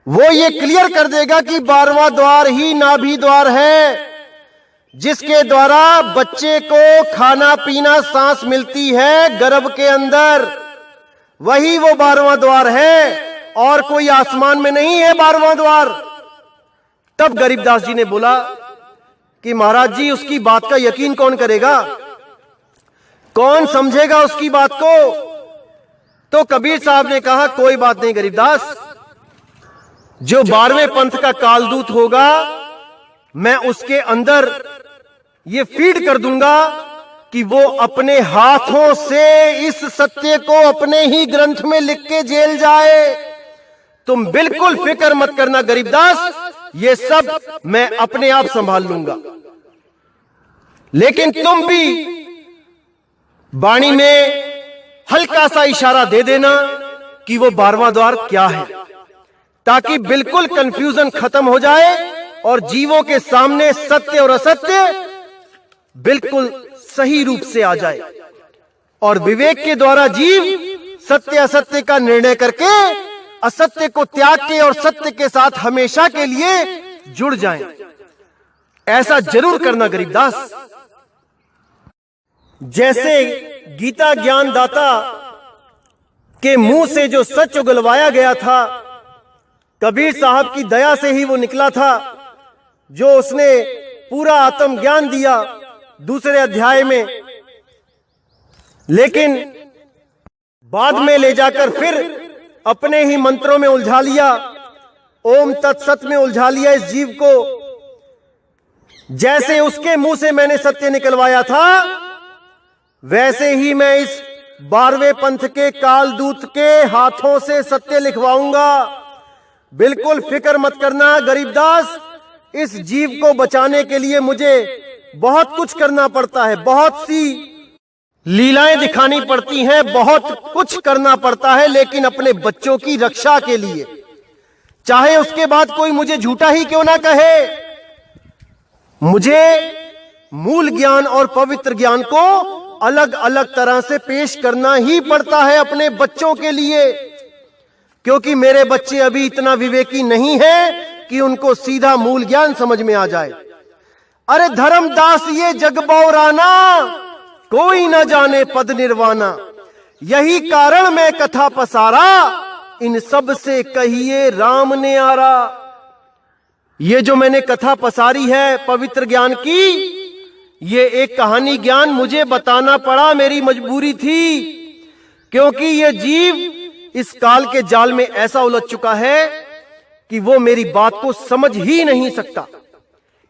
वो ये क्लियर कर देगा कि 12वां द्वार ही नाभि द्वार है, जिसके द्वारा बच्चे को खाना पीना सांस मिलती है गर्भ के अंदर। वही वो 12वां द्वार है, और कोई आसमान में नहीं है 12वां द्वार। तब गरीबदास जी ने बोला कि महाराज जी, उसकी बात का यकीन कौन करेगा, कौन समझेगा उसकी बात को? तो कबीर साहब ने कहा, कोई बात नहीं गरीबदास, जो 12वें पंथ का कालदूत होगा, मैं उसके अंदर ये फीड कर दूंगा कि वो अपने हाथों से इस सत्य को अपने ही ग्रंथ में लिख के जेल जाए। तुम बिल्कुल फिक्र मत करना गरीबदास, ये सब मैं अपने आप संभाल लूंगा। लेकिन तुम भी वाणी में हल्का सा इशारा दे देना कि वो 12वां द्वार क्या है, ताकि बिल्कुल कंफ्यूजन खत्म हो जाए और जीवों के सामने सत्य और असत्य बिल्कुल सही रूप से आ जाए, और विवेक के द्वारा जीव सत्य असत्य का निर्णय करके असत्य को त्याग के और सत्य के साथ हमेशा के लिए जुड़ जाएं। ऐसा जरूर करना गरीबदास। जैसे गीता ज्ञान दाता के मुंह से जो सच उगलवाया गया था, कबीर साहब की दया से ही वो निकला था, जो उसने पूरा आत्मज्ञान दिया दूसरे अध्याय में, लेकिन बाद में ले जाकर फिर अपने ही मंत्रों में उलझा लिया, ओम तत्सत में उलझा लिया इस जीव को। जैसे उसके मुंह से मैंने सत्य निकलवाया था, वैसे ही मैं इस 12वें पंथ के कालदूत के हाथों से सत्य लिखवाऊंगा। बिल्कुल फिक्र मत करना गरीबदास, इस जीव को बचाने के लिए मुझे बहुत कुछ करना पड़ता है, बहुत सी लीलाएं दिखानी पड़ती हैं, बहुत कुछ करना पड़ता है, लेकिन अपने बच्चों की रक्षा के लिए, चाहे उसके बाद कोई मुझे झूठा ही क्यों ना कहे, मुझे मूल ज्ञान और पवित्र ज्ञान को अलग अलग तरह से पेश करना ही पड़ता है अपने बच्चों के लिए, क्योंकि मेरे बच्चे अभी इतना विवेकी नहीं है कि उनको सीधा मूल ज्ञान समझ में आ जाए। अरे धर्मदास ये जग बौराना, कोई न जाने पद निर्वाणा, यही कारण मैं कथा पसारा, इन सब से कहिए राम ने आरा। ये जो मैंने कथा पसारी है पवित्र ज्ञान की, ये एक कहानी ज्ञान मुझे बताना पड़ा, मेरी मजबूरी थी, क्योंकि ये जीव इस काल के जाल में ऐसा उलझ चुका है कि वो मेरी बात को समझ ही नहीं सकता।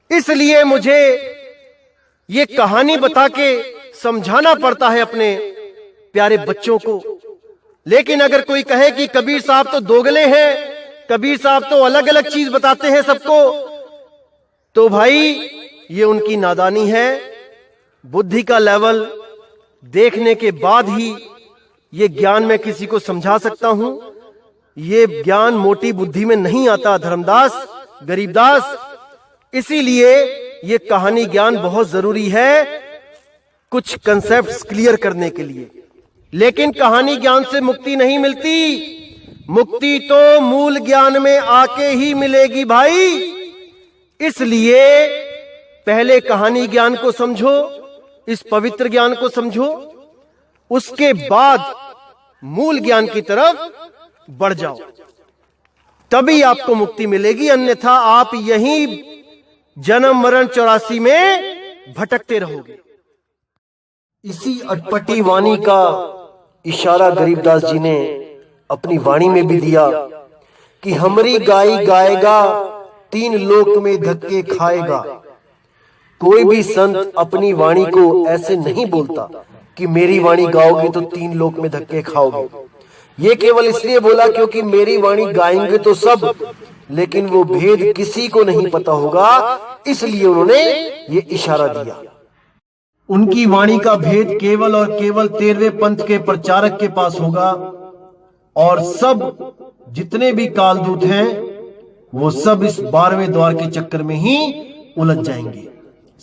इसलिए मुझे ये कहानी बता के समझाना पड़ता है अपने प्यारे बच्चों को। लेकिन अगर कोई कहे कि कबीर साहब तो दोगले हैं, कबीर साहब तो अलग अलग चीज बताते हैं सबको, तो भाई ये उनकी नादानी है। बुद्धि का लेवल देखने के बाद ही ये ज्ञान मैं किसी को समझा सकता हूं। ये ज्ञान मोटी बुद्धि में नहीं आता धर्मदास, गरीबदास। इसीलिए ये कहानी ज्ञान बहुत जरूरी है कुछ कंसेप्ट्स क्लियर करने के लिए। लेकिन कहानी ज्ञान से मुक्ति नहीं मिलती, मुक्ति तो मूल ज्ञान में आके ही मिलेगी भाई। इसलिए पहले कहानी ज्ञान को समझो, इस पवित्र ज्ञान को समझो, उसके बाद मूल ज्ञान की तरफ बढ़ जाओ, तभी आपको मुक्ति मिलेगी। अन्यथा आप यहीं जन्म मरण 84 में भटकते रहोगे। इसी अटपटी वाणी का इशारा गरीबदास जी ने अपनी वाणी में भी दिया कि हमरी गाई गाएगा 3 लोक में धक्के खाएगा। कोई भी संत अपनी वाणी को ऐसे नहीं बोलता कि मेरी वाणी गाओगे तो 3 लोक में धक्के खाओगे। ये केवल इसलिए बोला क्योंकि मेरी वाणी गाएंगे तो सब, लेकिन वो भेद किसी को नहीं पता होगा, इसलिए उन्होंने ये इशारा दिया। उनकी वाणी का भेद केवल और केवल 13वें पंथ के प्रचारक के पास होगा, और सब जितने भी कालदूत हैं वो सब इस 12वें द्वार के चक्कर में ही उलझ जाएंगे।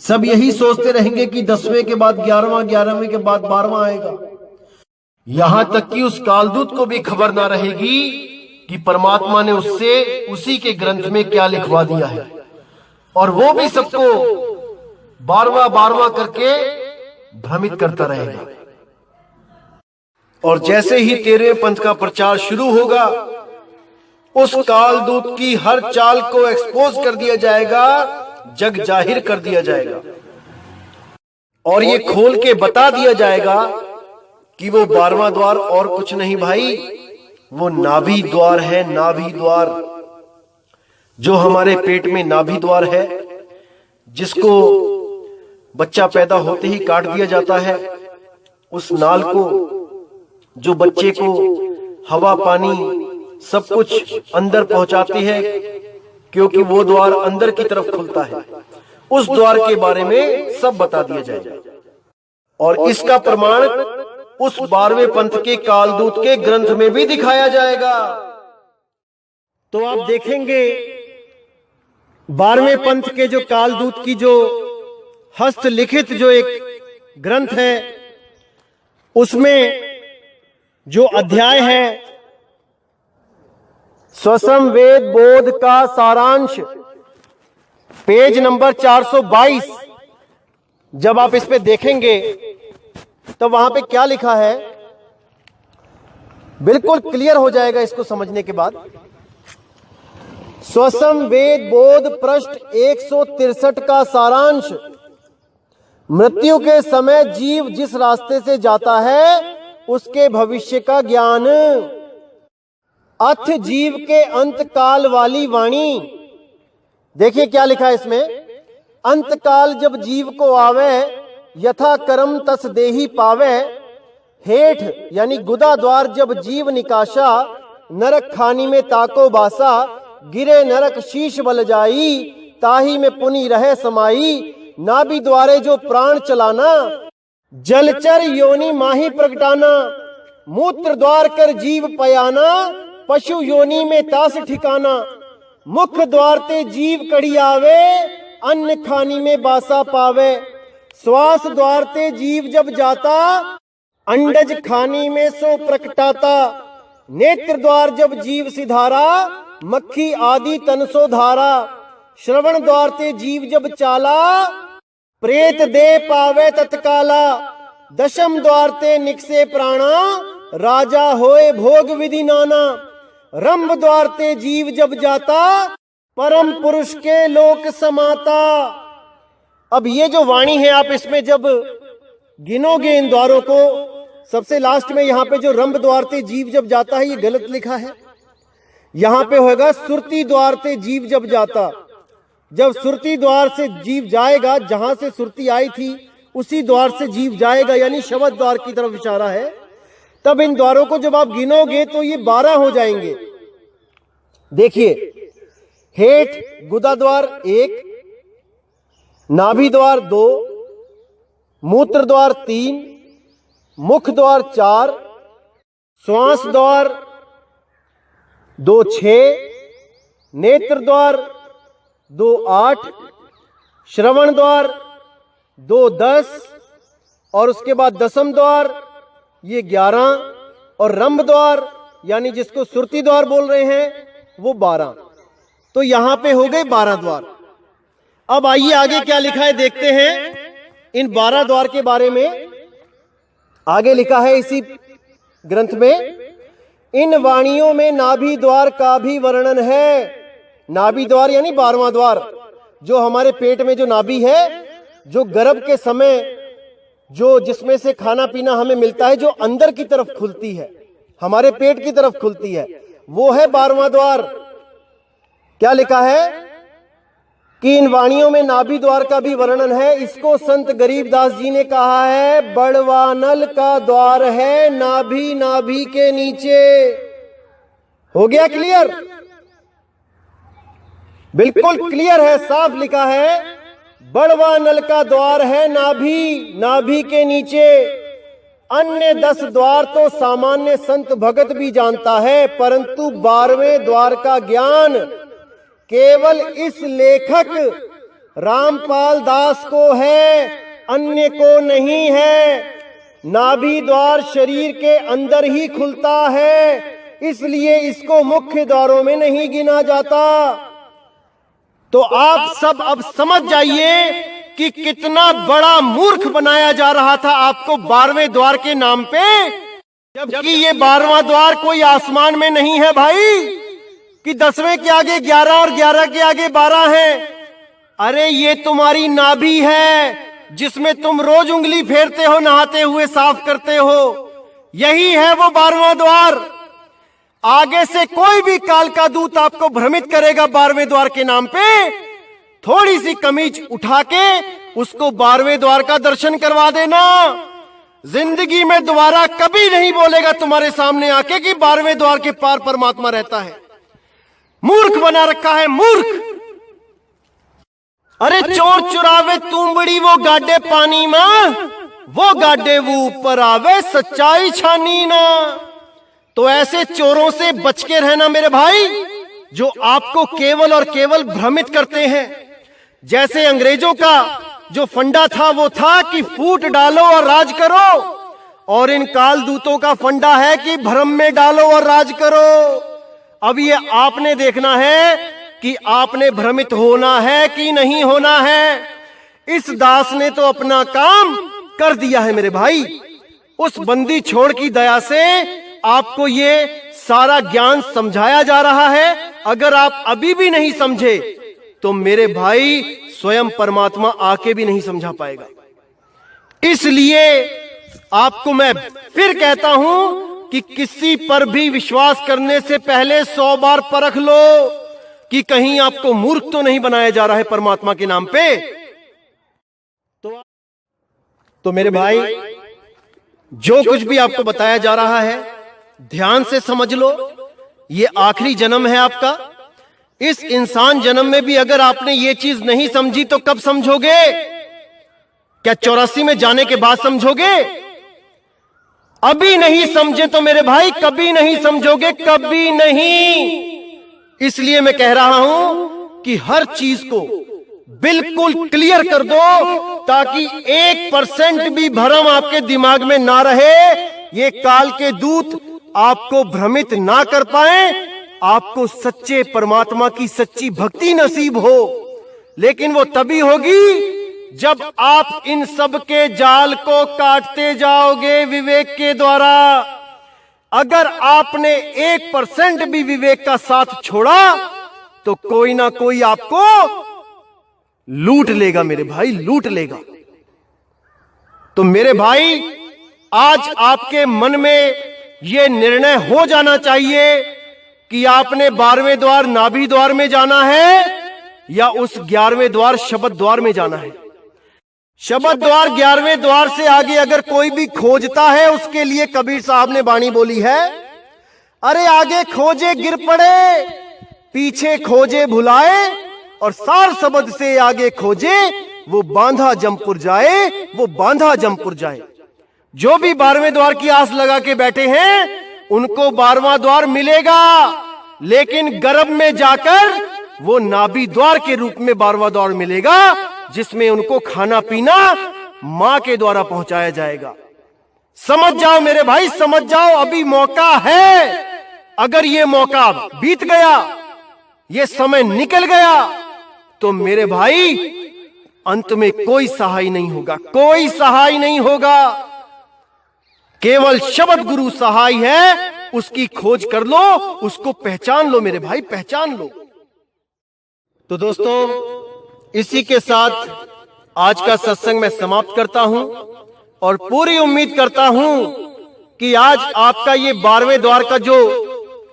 सब यही सोचते रहेंगे कि 10वें के बाद 11वां, 11वें के बाद 12वां आएगा। यहां तक कि उस कालदूत को भी खबर ना रहेगी कि परमात्मा ने उससे उसी के ग्रंथ में क्या लिखवा दिया है, और वो भी सबको 12वां करके भ्रमित करता रहेगा। और जैसे ही 13वें पंथ का प्रचार शुरू होगा, उस कालदूत की हर चाल को एक्सपोज कर दिया जाएगा, जग जाहिर कर दिया जाएगा, और ये खोल के बता दिया जाएगा कि वो 12वां द्वार और कुछ नहीं भाई, वो नाभि द्वार है। नाभि द्वार, जो हमारे पेट में नाभि द्वार है, जिसको बच्चा पैदा होते ही काट दिया जाता है, उस नाल को जो बच्चे को हवा पानी सब कुछ अंदर पहुंचाती है, क्योंकि वो द्वार अंदर की तरफ खुलता है, उस द्वार के बारे में सब बता दिया जाएगा। और इसका प्रमाण उस 12वें पंथ के कालदूत के ग्रंथ में भी दिखाया जाएगा। तो आप देखेंगे 12वें पंथ के जो कालदूत की जो हस्तलिखित जो एक ग्रंथ है, उसमें जो अध्याय है स्वसम वेद बोध का सारांश, पेज नंबर 422, जब आप इस पे देखेंगे तो वहां पे क्या लिखा है बिल्कुल क्लियर हो जाएगा इसको समझने के बाद। स्वसम वेद बोध पृष्ठ 163 का सारांश, मृत्यु के समय जीव जिस रास्ते से जाता है उसके भविष्य का ज्ञान। अथ जीव के अंत काल वाली वाणी। देखिए क्या लिखा है इसमें, अंत काल जब जीव को आवे, यथा कर्म तस देही पावे। हेठ यानी गुदा द्वार जब जीव निकाशा, नरक खानी में ताको बासा। गिरे नरक शीश बल जाई, ताही में पुनि रहे समाई। नाभि द्वारे जो प्राण चलाना, जलचर योनि माही प्रगटाना। मूत्र द्वार कर जीव पयाना, पशु योनि में तास ठिकाना। मुख द्वार ते जीव कड़ी आवे, अन्न खानी में बासा पावे। श्वास द्वार ते जीव जब जाता, अंडज खानी में सो प्रकटाता। नेत्र द्वार जब जीव सिधारा, मक्खी आदि तन सो धारा। श्रवण द्वार ते जीव जब चाला, प्रेत दे पावे तत्काला। दशम द्वार ते निकसे प्राणा, राजा होए भोग विधि नाना। रंभ द्वार ते जीव जब जाता, परम पुरुष के लोक समाता। अब ये जो वाणी है, आप इसमें जब गिनोगे इन द्वारों को, सबसे लास्ट में यहाँ पे जो रंभ द्वार ते जीव जब जाता है, ये गलत लिखा है। यहाँ पे होगा सुरती द्वार ते जीव जब जाता। जब सुरती द्वार से जीव जाएगा, जहां से सुरती आई थी उसी द्वार से जीव जाएगा, यानी शब्द द्वार की तरफ इशारा है। तब इन द्वारों को जब आप गिनोगे तो ये 12 हो जाएंगे। देखिए, हेठ गुदा द्वार 1, नाभि द्वार 2, मूत्र द्वार 3, मुख द्वार 4, श्वास द्वार 2 6, नेत्र द्वार 2 8, श्रवण द्वार 2 10, और उसके बाद दसम द्वार ये 11, और रंभ द्वार यानी जिसको सुरती द्वार बोल रहे हैं वो 12। तो यहां पे हो गए 12 द्वार। अब आइए आगे क्या लिखा है देखते हैं इन 12 द्वार के बारे में। आगे लिखा है इसी ग्रंथ में, इन वाणियों में नाभि द्वार का भी वर्णन है। नाभि द्वार यानी 12वां द्वार, जो हमारे पेट में जो नाभि है, जो गर्भ के समय जो जिसमें से खाना पीना हमें मिलता है, जो अंदर की तरफ खुलती है, हमारे पेट की तरफ खुलती है, वो है 12वां द्वार। क्या लिखा है कि इन वाणियों में नाभि द्वार का भी वर्णन है। इसको संत गरीबदास जी ने कहा है बड़वानल का द्वार है नाभि नाभि के नीचे। हो गया क्लियर? बिल्कुल क्लियर है, साफ लिखा है बड़वानल का द्वार है नाभि नाभि के नीचे। अन्य 10 द्वार तो सामान्य संत भगत भी जानता है, परंतु 12वें द्वार का ज्ञान केवल इस लेखक रामपाल दास को है, अन्य को नहीं है। नाभि द्वार शरीर के अंदर ही खुलता है, इसलिए इसको मुख्य द्वारों में नहीं गिना जाता। तो आप सब अब समझ जाइए कि कितना बड़ा मूर्ख बनाया जा रहा था आपको 12वें द्वार के नाम पे, जबकि ये 12वां द्वार कोई आसमान में नहीं है भाई, कि 10वें के आगे 11 और 11 के आगे 12 है। अरे ये तुम्हारी नाभि है, जिसमें तुम रोज उंगली फेरते हो, नहाते हुए साफ करते हो, यही है वो 12वां द्वार। आगे से कोई भी काल का दूत आपको भ्रमित करेगा 12वें द्वार के नाम पे, थोड़ी सी कमीज उठा के उसको 12वें द्वार का दर्शन करवा देना। जिंदगी में दोबारा कभी नहीं बोलेगा तुम्हारे सामने आके कि 12वें द्वार के पार परमात्मा रहता है। मूर्ख बना रखा है, मूर्ख। अरे चोर चुरावे तुमबड़ी वो गाडे पानी में, वो गाडे वो ऊपर आवे सच्चाई छानी ना। तो ऐसे चोरों से बच के रहना मेरे भाई, जो आपको केवल और केवल भ्रमित करते हैं। जैसे अंग्रेजों का जो फंडा था वो था कि फूट डालो और राज करो, और इन काल दूतों का फंडा है कि भ्रम में डालो और राज करो। अब ये आपने देखना है कि आपने भ्रमित होना है कि नहीं होना है। इस दास ने तो अपना काम कर दिया है मेरे भाई। उस बंदी छोड़ की दया से आपको ये सारा ज्ञान समझाया जा रहा है। अगर आप अभी भी नहीं समझे तो मेरे भाई स्वयं परमात्मा आके भी नहीं समझा पाएगा। इसलिए आपको मैं फिर कहता हूं कि किसी पर भी विश्वास करने से पहले 100 बार परख लो कि कहीं आपको मूर्ख तो नहीं बनाया जा रहा है परमात्मा के नाम पे। तो मेरे भाई, जो कुछ भी आपको बताया जा रहा है ध्यान से समझ लो। ये आखिरी जन्म है आपका। इस इंसान जन्म में भी अगर आपने ये चीज नहीं समझी तो कब समझोगे? क्या 84 में जाने के बाद समझोगे? अभी नहीं समझे तो मेरे भाई कभी नहीं समझोगे, कभी नहीं। इसलिए मैं कह रहा हूं कि हर चीज को बिल्कुल क्लियर कर दो, ताकि 1% भी भ्रम आपके दिमाग में ना रहे। ये काल के दूत आपको भ्रमित ना कर पाए, आपको सच्चे परमात्मा की सच्ची भक्ति नसीब हो। लेकिन वो तभी होगी जब आप इन सब के जाल को काटते जाओगे विवेक के द्वारा। अगर आपने 1% भी विवेक का साथ छोड़ा तो कोई ना कोई आपको लूट लेगा मेरे भाई, लूट लेगा। तो मेरे भाई, आज आपके मन में यह निर्णय हो जाना चाहिए कि आपने 12वें द्वार नाभि द्वार में जाना है या उस 11वें द्वार शब्द द्वार में जाना है। शब्द द्वार 11वें द्वार से आगे अगर कोई भी खोजता है, उसके लिए कबीर साहब ने बाणी बोली है, अरे आगे खोजे गिर पड़े, पीछे खोजे भुलाए, और सार शब्द से आगे खोजे वो बांधा जमपुर जाए, वो बांधा जमपुर जाए। जो भी 12वें द्वार की आस लगा के बैठे हैं उनको 12वां द्वार मिलेगा, लेकिन गर्भ में जाकर वो नाभि द्वार के रूप में 12वां द्वार मिलेगा, जिसमें उनको खाना पीना मां के द्वारा पहुंचाया जाएगा। समझ जाओ मेरे भाई, समझ जाओ, अभी मौका है। अगर ये मौका बीत गया, ये समय निकल गया, तो मेरे भाई अंत में कोई सहाय नहीं होगा, कोई सहाय नहीं होगा। केवल शब्द गुरु सहाय है, उसकी खोज कर लो, उसको पहचान लो मेरे भाई, पहचान लो। तो दोस्तों, इसी के साथ आज का सत्संग मैं समाप्त करता हूं और पूरी उम्मीद करता हूं कि आज आपका ये 12वें द्वार का जो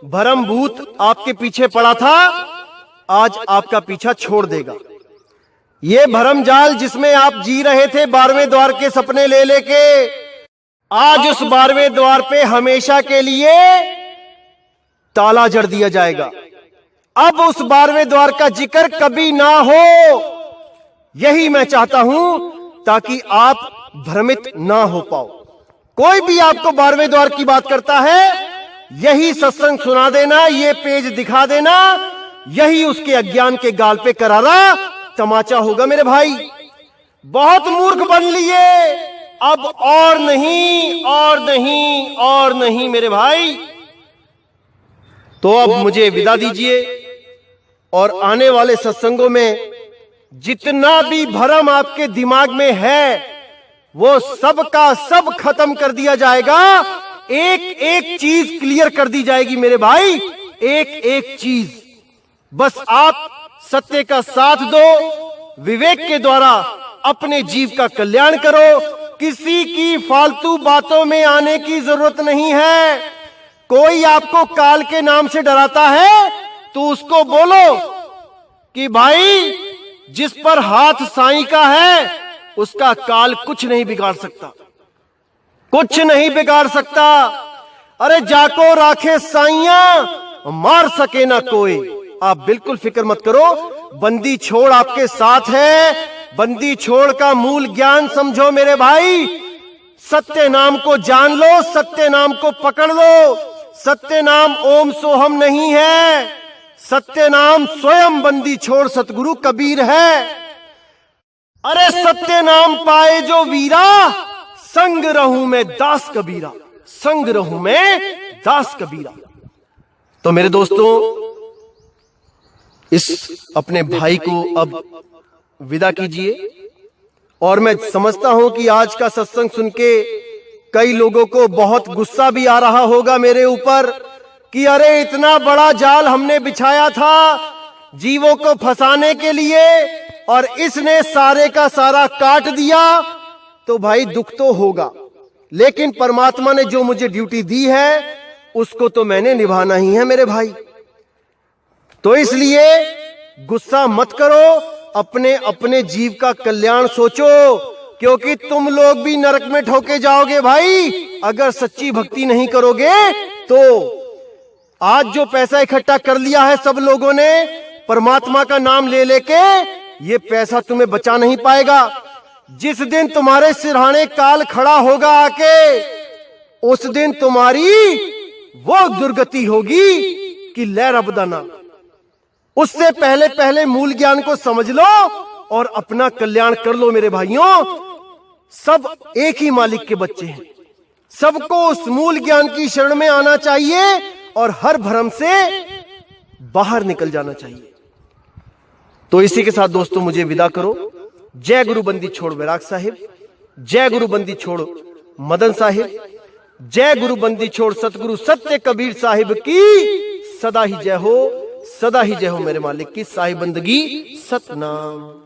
भरम भूत आपके पीछे पड़ा था, आज आपका पीछा छोड़ देगा। ये भरम जाल जिसमें आप जी रहे थे 12वें द्वार के सपने ले लेके, आज उस 12वें द्वार पे हमेशा के लिए ताला जड़ दिया जाएगा। अब उस 12वें द्वार का जिक्र कभी ना हो, यही मैं चाहता हूं, ताकि आप भ्रमित ना हो पाओ। कोई भी आपको 12वें द्वार की बात करता है, यही सत्संग सुना देना, ये पेज दिखा देना, यही उसके अज्ञान के गाल पे करारा तमाचा होगा मेरे भाई। बहुत मूर्ख बन लिए, अब और नहीं, और नहीं, और नहीं मेरे भाई। तो अब मुझे विदा दीजिए और आने वाले सत्संगों में जितना भी भरम आपके दिमाग में है, वो सब का सब खत्म कर दिया जाएगा। एक एक चीज क्लियर कर दी जाएगी मेरे भाई, एक एक चीज। बस आप सत्य का साथ दो, विवेक के द्वारा अपने जीव का कल्याण करो। किसी की फालतू बातों में आने की जरूरत नहीं है। कोई आपको काल के नाम से डराता है तो उसको बोलो कि भाई, जिस पर हाथ साईं का है उसका काल कुछ नहीं बिगाड़ सकता, कुछ नहीं बिगाड़ सकता। अरे जाको राखे साईया, मार सके ना कोई। आप बिल्कुल फिक्र मत करो, बंदी छोड़ आपके साथ है। बंदी छोड़ का मूल ज्ञान समझो मेरे भाई। सत्य नाम को जान लो, सत्य नाम को पकड़ लो। सत्य नाम ओम सोहम नहीं है, सत्य नाम स्वयं बंदी छोड़ सतगुरु कबीर है। अरे सत्य नाम पाए जो वीरा, संग रहूं मैं दास कबीरा, संग रहूं मैं दास कबीरा। तो मेरे दोस्तों, इस अपने भाई को अब विदा कीजिए। और मैं समझता हूं कि आज का सत्संग सुन के कई लोगों को बहुत गुस्सा भी आ रहा होगा मेरे ऊपर कि अरे इतना बड़ा जाल हमने बिछाया था जीवों को फंसाने के लिए और इसने सारे का सारा काट दिया। तो भाई दुख तो होगा, लेकिन परमात्मा ने जो मुझे ड्यूटी दी है उसको तो मैंने निभाना ही है मेरे भाई। तो इसलिए गुस्सा मत करो, अपने अपने जीव का कल्याण सोचो, क्योंकि तुम लोग भी नरक में ठोके जाओगे भाई अगर सच्ची भक्ति नहीं करोगे। तो आज जो पैसा इकट्ठा कर लिया है सब लोगों ने परमात्मा का नाम ले लेके, ये पैसा तुम्हें बचा नहीं पाएगा। जिस दिन तुम्हारे सिरहाने काल खड़ा होगा आके, उस दिन तुम्हारी वो दुर्गति होगी कि लहर अबदाना। उससे पहले पहले मूल ज्ञान को समझ लो और अपना कल्याण कर लो मेरे भाइयों। सब एक ही मालिक के बच्चे हैं, सबको उस मूल ज्ञान की शरण में आना चाहिए और हर भ्रम से बाहर निकल जाना चाहिए। तो इसी के साथ दोस्तों मुझे विदा करो। जय गुरु बंदी छोड़ वैराग साहिब, जय गुरु बंदी छोड़ मदन साहिब, जय गुरु बंदी छोड़ सतगुरु सत्य कबीर साहिब की सदा ही जय हो, सदा ही जय हो मेरे मालिक की। साहिब बंदगी सतनाम।